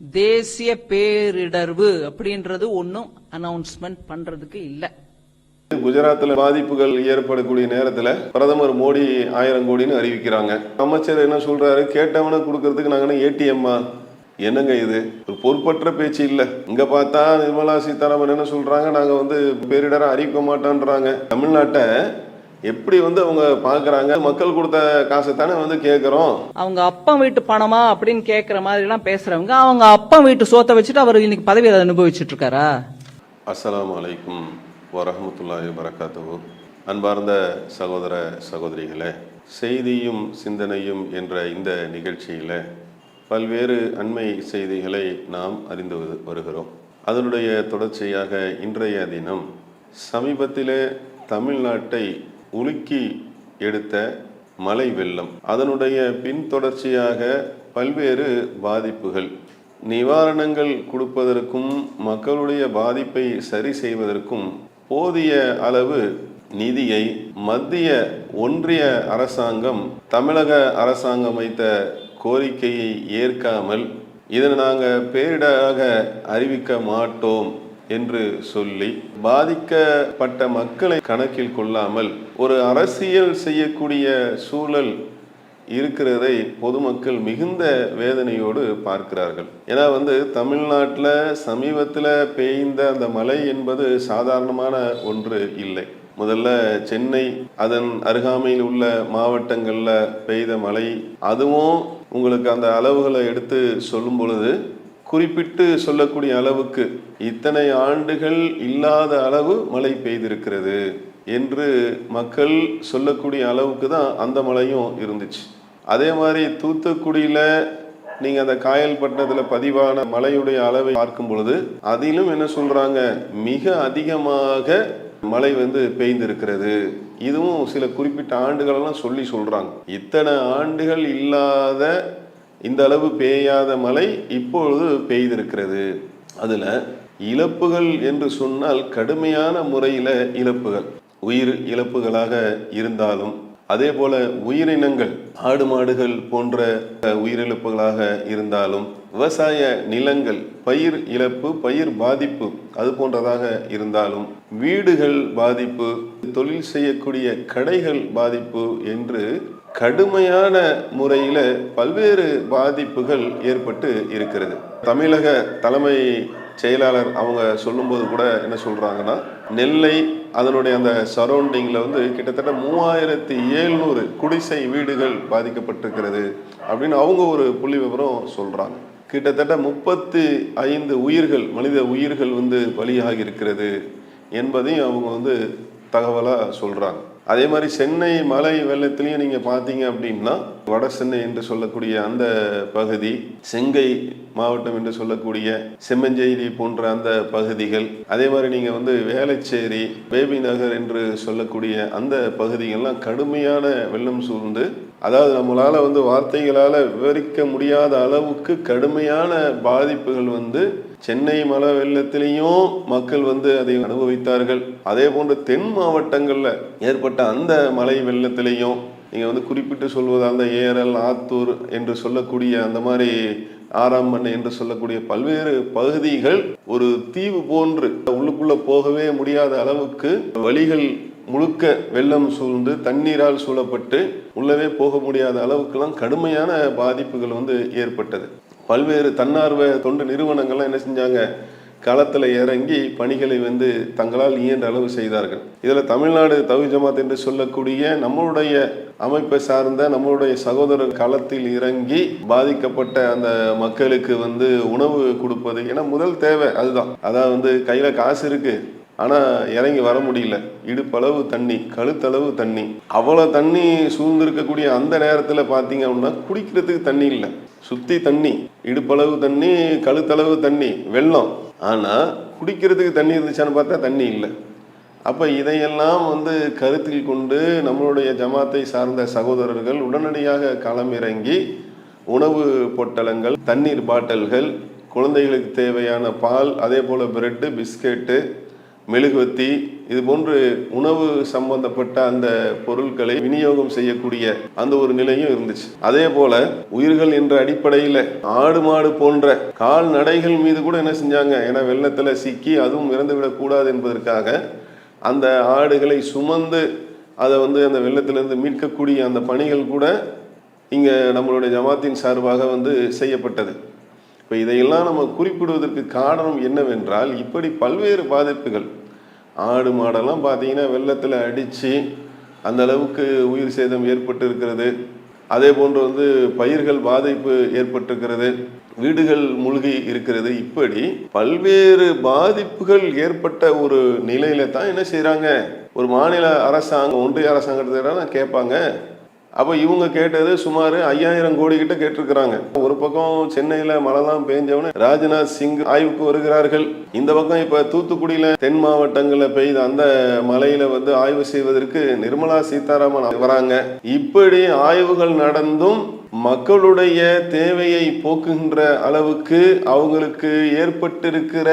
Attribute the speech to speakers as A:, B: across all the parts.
A: தேசிய பேரிடர்வு அப்படின்றது ஒன்னும் அனௌன்ஸ்மெண்ட் பண்றதுக்கு இல்ல.
B: குஜராத்தில் பாதிப்புகள் ஏற்படக்கூடிய நேரத்தில் பிரதமர் மோடி 1000 கோடின்னு அறிவிக்கிறாங்க. அமைச்சர் என்ன சொல்றாரு, கேட்டவன கொடுக்கறதுக்கு நாங்க ஏடிஎம்மா? என்னங்க இது, ஒரு பொறுப்பற்ற பேச்சு இல்ல. இங்க பார்த்தா நிர்மலா சீதாராமன் என்ன சொல்றாங்க, நாங்க பேரிடரை அறிவிக்க மாட்டோன்றாங்க. தமிழ்நாட்டை எப்படி அவங்க பாக்குறாங்க? மக்கள் கொடுத்த காசை தானே கேட்கிறோம்.
A: அவங்க அப்பா வீட்டு பணமா அப்படின்னு கேட்கிற மாதிரி எல்லாம் பேசுறவங்க அவங்க அப்பா வீட்டு சோத்தை வச்சுட்டு அவர் இன்னைக்கு பதவியை அனுபவிச்சுட்டு இருக்காரா?
B: அஸ்ஸலாமு அலைக்கும் வரஹ்மத்துல்லாஹி வபரகாத்துஹு. அன்பார்ந்த சகோதர சகோதரிகளே, செய்தியும் சிந்தனையும் என்ற இந்த நிகழ்ச்சியில பல்வேறு அண்மை செய்திகளை நாம் அறிந்து வருகிறோம். அதனுடைய தொடர்ச்சியாக இன்றைய தினம் சமீபத்திலே தமிழ்நாட்டை உலுக்கி எடுத்த மழை வெள்ளம், அதனுடைய பின்தொடர்ச்சியாக பல்வேறு பாதிப்புகள், நிவாரணங்கள் கொடுப்பதற்கும் மக்களுடைய பாதிப்பை சரி செய்வதற்கும் போதிய அளவு நிதியை மத்திய ஒன்றிய அரசாங்கம் தமிழக அரசாங்கம் வைத்த கோரிக்கையை ஏற்காமல் இதனை நாங்கள் பேரிடராக அறிவிக்க மாட்டோம் என்று சொல்லி பாதிக்கப்பட்ட மக்களை கணக்கில் கொள்ளாமல் ஒரு அரசியல் செய்யக்கூடிய சூழல் இருக்கிறதை பொதுமக்கள் மிகுந்த வேதனையோடு பார்க்கிறார்கள். ஏன்னா தமிழ்நாட்டில் சமீபத்தில் பெய்ந்த அந்த மழை என்பது சாதாரணமான ஒன்று இல்லை. முதல்ல சென்னை அதன் அருகாமையில் உள்ள மாவட்டங்களில் பெய்த மழை, அதுவும் உங்களுக்கு அந்த அளவுகளை எடுத்து சொல்லும் பொழுது குறிப்பிட்டு சொல்லக்கூடிய அளவுக்கு இத்தனை ஆண்டுகள் இல்லாத அளவு மழை பெய்திருக்கிறது என்று மக்கள் சொல்லக்கூடிய அளவுக்கு தான் அந்த மழையும் இருந்துச்சு. அதே மாதிரி தூத்துக்குடியில் நீங்கள் அந்த காயல்பட்டினத்தில் பதிவான மழையுடைய அளவை பார்க்கும் பொழுது அதிலும் என்ன சொல்கிறாங்க, மிக அதிகமாக மழை பெய்திருக்கிறது. இதுவும் சில குறிப்பிட்ட ஆண்டுகளெல்லாம் சொல்கிறாங்க. இத்தனை ஆண்டுகள் இல்லாத இந்த அளவு பெய்யாத மழை இப்பொழுது பெய்திருக்கிறது. அதில் இழப்புகள் என்று சொன்னால் கடுமையான முறையில் இழப்புகள், உயிர் இழப்புகளாக இருந்தாலும் அதே போல உயிரினங்கள், ஆடு மாடுகள் போன்ற உயிரிழப்புகளாக இருந்தாலும், விவசாய நிலங்கள் பயிர் இழப்பு, பயிர் பாதிப்பு அது போன்றதாக இருந்தாலும், வீடுகள் பாதிப்பு, தொழில் செய்யக்கூடிய கடைகள் பாதிப்பு என்று கடுமையான முறையில் பல்வேறு பாதிப்புகள் ஏற்பட்டு இருக்கிறது. தமிழக தலைமை செயலாளர் அவங்க சொல்லும்போது கூட என்ன சொல்றாங்கன்னா, நெல்லை அதனுடைய அந்த சரௌண்டிங்கில் கிட்டத்தட்ட 3700 குடிசை வீடுகள் பாதிக்கப்பட்டிருக்கிறது அப்படின்னு அவங்க ஒரு புள்ளி விவரம் சொல்றாங்க. கிட்டத்தட்ட 35 உயிர்கள், மனித உயிர்கள் பலியாகி இருக்கிறது என்பதையும் அவங்க தகவலாக சொல்றாங்க. அதே மாதிரி சென்னை மழை வெள்ளத்திலையும் நீங்க பார்த்தீங்க அப்படின்னா, வட சென்னை என்று சொல்லக்கூடிய அந்த பகுதி, செங்கை மாவட்டம் என்று சொல்லக்கூடிய செம்மஞ்சேரி போன்ற அந்த பகுதிகள், அதே மாதிரி நீங்க வேளச்சேரி, பேபி நகர் என்று சொல்லக்கூடிய அந்த பகுதிகள்லாம் கடுமையான வெள்ளம் சூழ்ந்து, அதாவது நம்மளால வார்த்தைகளால விவரிக்க முடியாத அளவுக்கு கடுமையான பாதிப்புகள் சென்னை மழை வெள்ளத்திலையும் மக்கள் அதை அனுபவித்தார்கள். அதே போன்று தென் மாவட்டங்கள்ல ஏற்பட்ட அந்த மழை வெள்ளத்திலையும் நீங்க குறிப்பிட்டு சொல்வது அந்த ஏரல், ஆத்தூர் என்று சொல்லக்கூடிய அந்த மாதிரி ஆறாம்பண்ணை என்று சொல்லக்கூடிய பல்வேறு பகுதிகள் ஒரு தீவு போன்று உள்ளுக்குள்ள போகவே முடியாத அளவுக்கு வழிகள் முழுக்க வெள்ளம் சூழ்ந்து தண்ணீரால் சூழப்பட்டு உள்ளவே போக முடியாத அளவுக்குலாம் கடுமையான பாதிப்புகள் ஏற்பட்டது. பல்வேறு தன்னார்வ தொண்டு நிறுவனங்கள்லாம் என்ன செஞ்சாங்க, களத்தில் இறங்கி பணிகளை தங்களால் இயன்ற அளவு செய்தார்கள். இதில் தமிழ்நாடு தௌஹீத் ஜமாத் என்று சொல்லக்கூடிய நம்மளுடைய அமைப்பை சார்ந்த நம்மளுடைய சகோதரர் களத்தில் இறங்கி பாதிக்கப்பட்ட அந்த மக்களுக்கு உணவு கொடுப்பது. ஏன்னா முதல் தேவை அதுதான். அதாவது கையில் காசு இருக்கு, ஆனால் இறங்கி வர முடியல, இடுப்பளவு தண்ணி, கழுத்தளவு தண்ணி, அவ்வளோ தண்ணி சூழ்ந்திருக்கக்கூடிய அந்த நேரத்தில் பார்த்தீங்க அப்படின்னா குடிக்கிறதுக்கு தண்ணி இல்லை, சுற்றி தண்ணி, இடுப்பளவு தண்ணி, கழுத்தளவு தண்ணி, வெள்ளம், ஆனால் குடிக்கிறதுக்கு தண்ணி இருந்துச்சான்னு பார்த்தா தண்ணி இல்லை. அப்போ இதையெல்லாம் கருத்தில் கொண்டு நம்மளுடைய ஜமாத்தை சார்ந்த சகோதரர்கள் உடனடியாக களமிறங்கி உணவு பொட்டலங்கள், தண்ணீர் பாட்டில்கள், குழந்தைகளுக்கு தேவையான பால், அதே போல் பிரெட்டு, பிஸ்கெட்டு, மெழுகுவத்தி, இது போன்று உணவு சம்பந்தப்பட்ட அந்த பொருட்களை விநியோகம் செய்யக்கூடிய அந்த ஒரு நிலையும் இருந்துச்சு. அதே போல உயிர்கள் என்ற அடிப்படையில் ஆடு மாடு போன்ற கால்நடைகள் மீது கூட என்ன செஞ்சாங்க, ஏன்னா வெள்ளத்துல சிக்கி அதுவும் இறந்துவிடக் கூடாது என்பதற்காக அந்த ஆடுகளை சுமந்து அதை அந்த வெள்ளத்திலிருந்து மீட்கக்கூடிய அந்த பணிகள் கூட இங்கே நம்மளுடைய ஜமாத்தின் சார்பாக செய்யப்பட்டது. இப்போ இதையெல்லாம் நம்ம குறிப்பிடுவதற்கு காரணம் என்னவென்றால், இப்படி பல்வேறு பாதிப்புகள், ஆடு மாடெல்லாம் பார்த்தீங்கன்னா வெள்ளத்தில் அடித்து அந்த அளவுக்கு உயிர் சேதம் ஏற்பட்டு இருக்கிறது. அதே போன்று பயிர்கள் பாதிப்பு ஏற்பட்டிருக்கிறது, வீடுகள் மூழ்கி இருக்கிறது. இப்படி பல்வேறு பாதிப்புகள் ஏற்பட்ட ஒரு நிலையில தான் என்ன செய்யறாங்க, ஒரு மாநில அரசாங்கம் ஒன்றிய அரசாங்கத்தை கேட்பாங்க. அப்போ இவங்க கேட்டது சுமார் 5000 கோடி கிட்ட கேட்டிருக்கிறாங்க. ஒரு பக்கம் சென்னையில் மழைலாம் பெஞ்சவனே ராஜ்நாத் சிங் ஆய்வுக்கு வருகிறார்கள். இந்த பக்கம் இப்போ தூத்துக்குடியில் தென் மாவட்டங்களில் பெய்த அந்த மழையில ஆய்வு செய்வதற்கு நிர்மலா சீதாராமன் வராங்க. இப்படி ஆய்வுகள் நடந்தும் மக்களுடைய தேவையை போக்குகின்ற அளவுக்கு, அவங்களுக்கு ஏற்பட்டிருக்கிற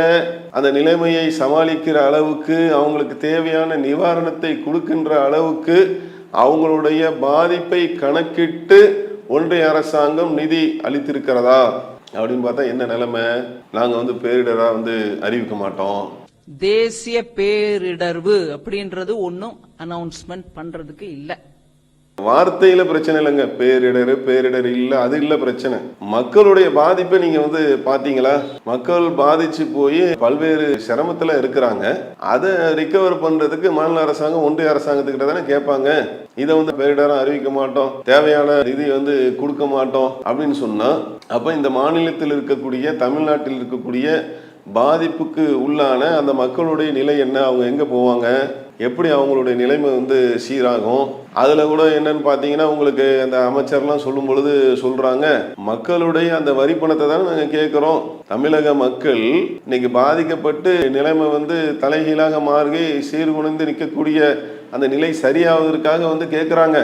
B: அந்த நிலைமையை சமாளிக்கிற அளவுக்கு, அவங்களுக்கு தேவையான நிவாரணத்தை கொடுக்கின்ற அளவுக்கு அவங்களுடைய பாதிப்பை கணக்கிட்டு ஒன்றிய அரசாங்கம் நிதி அளித்திருக்கிறதா அப்படின்னு பார்த்தா என்ன நிலைமை, நாங்க பேரிடரா அறிவிக்க மாட்டோம்.
A: தேசிய பேரிடர்வு அப்படின்றது ஒன்னும் அனௌன்ஸ்மெண்ட் பண்றதுக்கு இல்ல.
B: வார்த்தையில பிரச்சனை இல்லைங்க, பேரிடர் இல்ல, அது இல்ல பிரச்சனை. மக்களுடைய பாதிப்பை நீங்க பாத்தீங்களா? மக்கள் பாதிச்சு போய் பல்வேறு சிரமத்துல இருக்கிறாங்க. அதை ரிகவர் பண்றதுக்கு மாநில அரசாங்கம் ஒன்றிய அரசாங்கத்துக்கிட்ட தானே கேட்பாங்க. இதை பேரிடரா அறிவிக்க மாட்டோம், தேவையான நிதி கொடுக்க மாட்டோம் அப்படின்னு சொன்னா, அப்ப இந்த மாநிலத்தில் இருக்கக்கூடிய, தமிழ்நாட்டில் இருக்கக்கூடிய பாதிப்புக்கு உள்ளான அந்த மக்களுடைய நிலை என்ன, அவங்க எங்க போவாங்க, எப்படி அவங்களுடைய நிலைமை சீராகும்? அதுல கூட என்னன்னு பாத்தீங்கன்னா, உங்களுக்கு அந்த அமைச்சர்லாம் சொல்லும் பொழுது சொல்றாங்க, மக்களுடைய அந்த வரி பணத்தை தான் நாங்க கேட்கிறோம். தமிழக மக்கள் இன்னைக்கு பாதிக்கப்பட்டு நிலைமை தலைகீழாக மாறி சீர்குலைந்து நிற்கக்கூடிய அந்த நிலை சரியாவதற்காக கேட்கிறாங்க.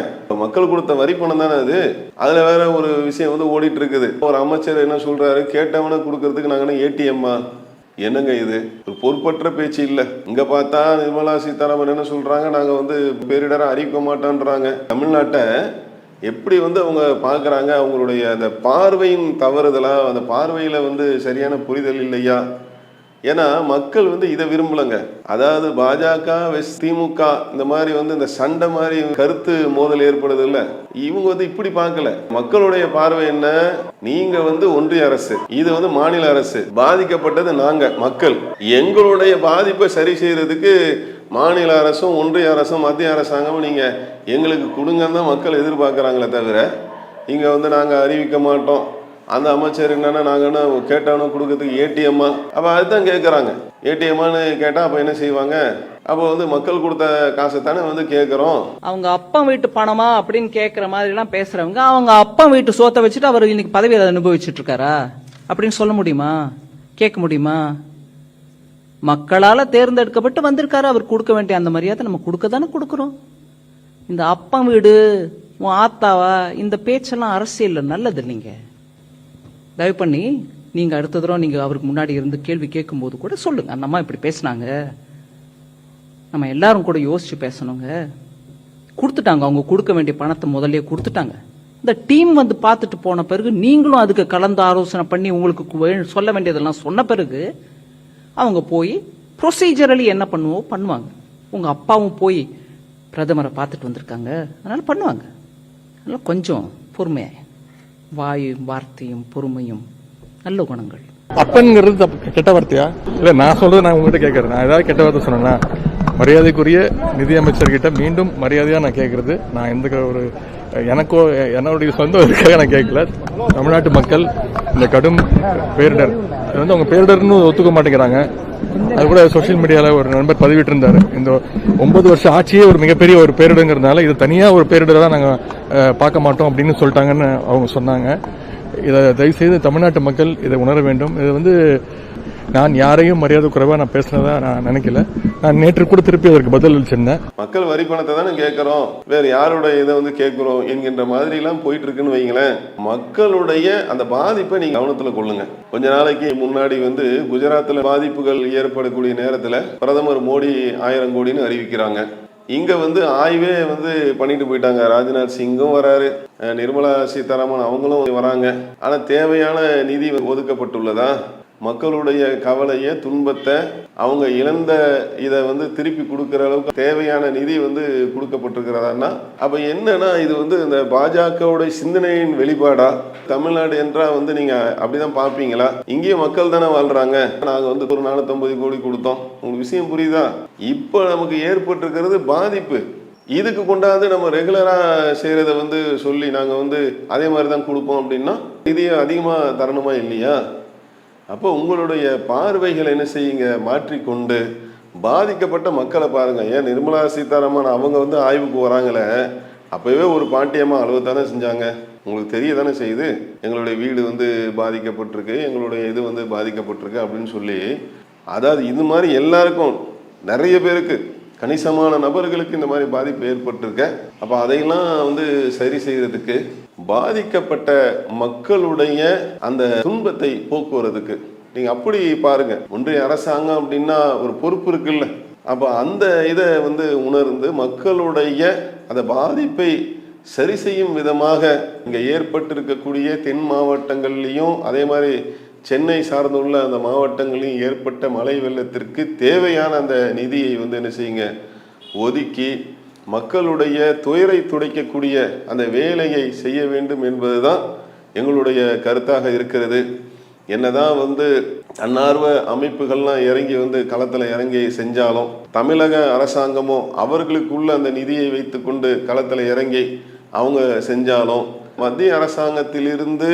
B: மக்கள் கொடுத்த வரி பணம் தானே அது. அதுல வேற ஒரு விஷயம் ஓடிட்டு இருக்குது. ஒரு அமைச்சர் என்ன சொல்றாரு, கேட்டவனை கொடுக்கறதுக்கு நாங்க ஏடிஎம்மா? என்னங்க இது ஒரு பொறுப்பற்ற பேச்சு இல்ல. இங்க பார்த்தா நிர்மலா சீதாராமன் என்ன சொல்றாங்க, நாங்க பேரிடரை அறிவிக்க மாட்டோன்றாங்க. தமிழ்நாட்டை எப்படி அவங்க பாக்குறாங்க, அவங்களுடைய அந்த பார்வையின் தவறுதலா, அந்த பார்வையில சரியான புரிதல் இல்லையா? ஏன்னா மக்கள் இதை விரும்பலங்க. அதாவது பாஜக திமுக இந்த மாதிரி இந்த சண்டை மாதிரி கருத்து மோதல் ஏற்படுது இல்ல, இவங்க இப்படி பார்க்கல. மக்களுடைய பார்வை என்ன, நீங்க ஒன்றிய அரசு, இது மாநில அரசு, பாதிக்கப்பட்டது நாங்க மக்கள். எங்களுடைய பாதிப்பை சரி செய்யறதுக்கு மாநில அரசும் ஒன்றிய அரசும் மத்திய அரசாங்கமும் நீங்க எங்களுக்கு கொடுங்கன்னு தான் மக்கள் எதிர்பார்க்கறாங்களே தவிர, இங்க நாங்க அறிவிக்க மாட்டோம். அந்த அமைச்சர் என்னன்னா, நாங்க என்ன கேட்டாலும் கொடுக்கறதுக்கு ஏடிஎம்மா? அப்ப அதுதான் கேட்கறாங்க. ஏடிஎம்மான்னு கேட்டா அப்ப என்ன செய்வாங்க? அப்போ மக்கள் கொடுத்த காசை தானே கேட்கிறோம்.
A: அவங்க அப்பா வீட்டு பணமா அப்படின்னு கேட்கிற மாதிரி எல்லாம் பேசுறவங்க, அவங்க அப்பா வீட்டு சோத்தை வச்சுட்டு அவர் இன்னைக்கு பதவியை அனுபவிச்சுட்டு இருக்காரா அப்படின்னு சொல்ல முடியுமா? கேட்க முடியுமா? மக்களால தேர்ந்தெடுக்கப்பட்டு வந்திருக்காரு, அவர் கொடுக்க வேண்டிய அந்த மரியாதை நம்ம கொடுக்க தானே கொடுக்குறோம். இந்த அப்பா வீடு, உன் ஆத்தாவா, இந்த பேச்செல்லாம் அரசியல் நல்லது இல்லைங்க. தயவு பண்ணி நீங்க அடுத்த தடவை நீங்க அவருக்கு முன்னாடி இருந்து கேள்வி கேட்கும் போது கூட சொல்லுங்க, அந்த அம்மா இப்படி பேசினாங்க, நம்ம எல்லாரும் கூட யோசிச்சு பேசணுங்க. கொடுத்துட்டாங்க, அவங்க கொடுக்க வேண்டிய பணத்தை முதல்ல கொடுத்துட்டாங்க. இந்த டீம் பார்த்துட்டு போன பிறகு நீங்களும் அதுக்கு கலந்து ஆலோசனை பண்ணி உங்களுக்கு சொல்ல வேண்டியதெல்லாம் சொன்ன பிறகு அவங்க போய் ப்ரொசீஜரலி என்ன பண்ணுவாங்க. உங்க அப்பாவும் போய் பிரதமரை பார்த்துட்டு வந்திருக்காங்க, அதனால பண்ணுவாங்க. அதனால கொஞ்சம் பொறுமையா, வாயும் வார்த்தையும் பொறுமையும் நல்ல குணங்கள்.
C: அப்பன்ங்கிறது கெட்ட வார்த்தையா? இல்ல, நான் சொல்றது நான் உங்ககிட்ட கேட்கறேன். நான் ஏதாவது கெட்ட வார்த்தை சொன்னேன்னா, மரியாதைக்குரிய நிதியமைச்சர்கிட்ட மீண்டும் மரியாதையா நான் கேட்கறது, நான் எந்த ஒரு எனக்கோ என்னுடைய சொந்த இதுக்காக நான் கேட்கல. தமிழ்நாட்டு மக்கள் இந்த கடும் பேரிடர், அவங்க பேரிடர்னு ஒத்துக்க மாட்டேங்கிறாங்க. அது கூட சோசியல் மீடியால ஒரு நண்பர் பதிவிட்டு இருந்தாரு, இந்த 9 வருஷம் ஆட்சியே ஒரு மிகப்பெரிய ஒரு பேரிடங்கிறதுனால இது தனியா ஒரு பேரிடரா நாங்க பார்க்க மாட்டோம் அப்படின்னு சொல்லிட்டாங்கன்னு அவங்க சொன்னாங்க. இதை தயவு செய்து தமிழ்நாட்டு மக்கள் இதை உணர வேண்டும். இது நான் யாரையும் மரியாதை குறைவா நான் பேசுனதா நான் நினைக்கல. நான் நேற்று கூட திருப்பி அதற்கு பதில் அளிச்சிருந்தேன்.
B: மக்கள் வரி பணத்தை தானே கேட்கறோம், வேற யாருடைய இதை வந்து கேட்கிறோம் என்கின்ற மாதிரி எல்லாம் போயிட்டு இருக்குன்னு வைங்களேன். மக்களுடைய அந்த பாதிப்பை நீங்க கவனத்துல கொள்ளுங்க. கொஞ்ச நாளைக்கு முன்னாடி வந்து குஜராத்ல பாதிப்புகள் ஏற்படக்கூடிய நேரத்துல பிரதமர் மோடி 1000 கோடின்னு அறிவிக்கிறாங்க. இங்க வந்து ஆய்வே வந்து பண்ணிட்டு போயிட்டாங்க. ராஜ்நாத் சிங்கும் வராரு, நிர்மலா சீதாராமன் அவங்களும் வராங்க. ஆனா தேவையான நிதி ஒதுக்கப்பட்டுள்ளதா? மக்களுடைய கவலையை, துன்பத்தை, அவங்க இழந்த இதை வந்து திருப்பி கொடுக்கிற அளவுக்கு தேவையான நிதி வந்து கொடுக்கப்பட்டிருக்கிறதான்னா அப்ப என்னன்னா இது வந்து இந்த பாஜகவுடைய சிந்தனையின் வெளிப்பாடா? தமிழ்நாடு என்றா வந்து நீங்க அப்படிதான் பார்ப்பீங்களா? இங்கேயும் மக்கள் தானே வாழ்றாங்க. நாங்க வந்து ஒரு 450 கோடி கொடுத்தோம். உங்களுக்கு விஷயம் புரியுதா? இப்ப நமக்கு ஏற்பட்டிருக்கிறது பாதிப்பு. இதுக்கு கொண்டாந்து நம்ம ரெகுலரா செய்யறத வந்து சொல்லி நாங்க வந்து அதே மாதிரி தான் கொடுப்போம் அப்படின்னா இது அதிகமா தரணுமா இல்லையா? அப்போ உங்களுடைய பார்வைகளை என்ன செய்யுங்க, மாற்றிக்கொண்டு பாதிக்கப்பட்ட மக்களை பாருங்க. ஏன் நிர்மலா சீதாராமன் அவங்க வந்து ஆய்வுக்கு வராங்களே, அப்பவே ஒரு பாட்டியம்மா அளவு தானே செஞ்சாங்க. உங்களுக்கு தெரிய தானே செய்யுது, எங்களுடைய வீடு வந்து பாதிக்கப்பட்டிருக்கு, எங்களுடைய இது வந்து பாதிக்கப்பட்டிருக்கு அப்படின்னு சொல்லி. அதாவது இது மாதிரி எல்லாருக்கும், நிறைய பேருக்கு, கணிசமான நபர்களுக்கு இந்த மாதிரி பாதிப்பு ஏற்பட்டிருக்க. அப்போ அதையெல்லாம் வந்து சரி செய்யறதுக்கு, பாதிக்கப்பட்ட மக்களுடைய அந்த துன்பத்தை போக்குவரத்துக்கு நீங்க அப்படி பாருங்க. ஒன்றிய அரசாங்கம் அப்படின்னா ஒரு பொறுப்பு இருக்குல்ல. அப்ப அந்த இதை வந்து உணர்ந்து மக்களுடைய அந்த பாதிப்பை சரி செய்யும் விதமாக இங்க ஏற்பட்டிருக்கக்கூடிய தென் மாவட்டங்கள்லையும் அதே மாதிரி சென்னை சார்ந்துள்ள அந்த மாவட்டங்களையும் ஏற்பட்ட மழை வெள்ளத்திற்கு தேவையான அந்த நிதியை வந்து என்ன செய்யுங்க, ஒதுக்கி மக்களுடைய துயரை துடைக்கக்கூடிய அந்த வேலையை செய்ய வேண்டும் என்பதுதான் எங்களுடைய கருத்தாக இருக்கிறது. என்னதான் வந்து தன்னார்வ அமைப்புகள்லாம் இறங்கி வந்து களத்தில் இறங்கி செஞ்சாலும், தமிழக அரசாங்கமோ அவர்களுக்குள்ள அந்த நிதியை வைத்து கொண்டு களத்தில் இறங்கி அவங்க செஞ்சாலும், மத்திய அரசாங்கத்திலிருந்து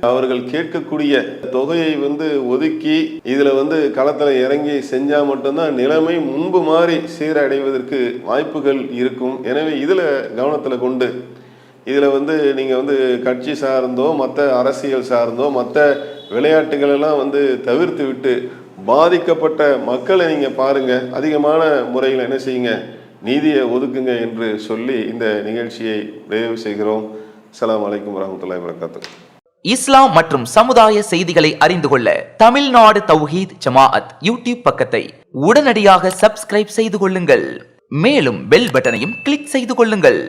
B: அவர்கள் கேட்கக்கூடிய தொகையை வந்து ஒதுக்கி இதுல வந்து களத்துல இறங்கி செஞ்சா மட்டும்தான் நிலைமை முன்பு மாதிரி சீரடைவதற்கு வாய்ப்புகள் இருக்கும். எனவே இதுல கவனத்துல கொண்டு இதுல வந்து நீங்க வந்து கட்சி சார்ந்தோ மற்ற அரசியல் சார்ந்தோ மற்ற விளையாட்டுகள் எல்லாம் வந்து தவிர்த்து விட்டு பாதிக்கப்பட்ட மக்களை நீங்க பாருங்க, அதிகமான முறையில் என்ன செய்யுங்க, நீதியை ஒதுக்குங்க என்று சொல்லி இந்த நிகழ்ச்சியை நிறைவு செய்கிறோம். அஸ்ஸலாமு அலைக்கும் வரஹ்மத்துல்லாஹி வபரகாத்துஹு.
D: இஸ்லாம் மற்றும் சமுதாய செய்திகளை அறிந்து கொள்ள தமிழ்நாடு தௌஹீத் ஜமாஅத் யூடியூப் பக்கத்தை உடனடியாக சப்ஸ்கிரைப் செய்து கொள்ளுங்கள். மேலும் பெல் பட்டனையும் கிளிக் செய்து கொள்ளுங்கள்.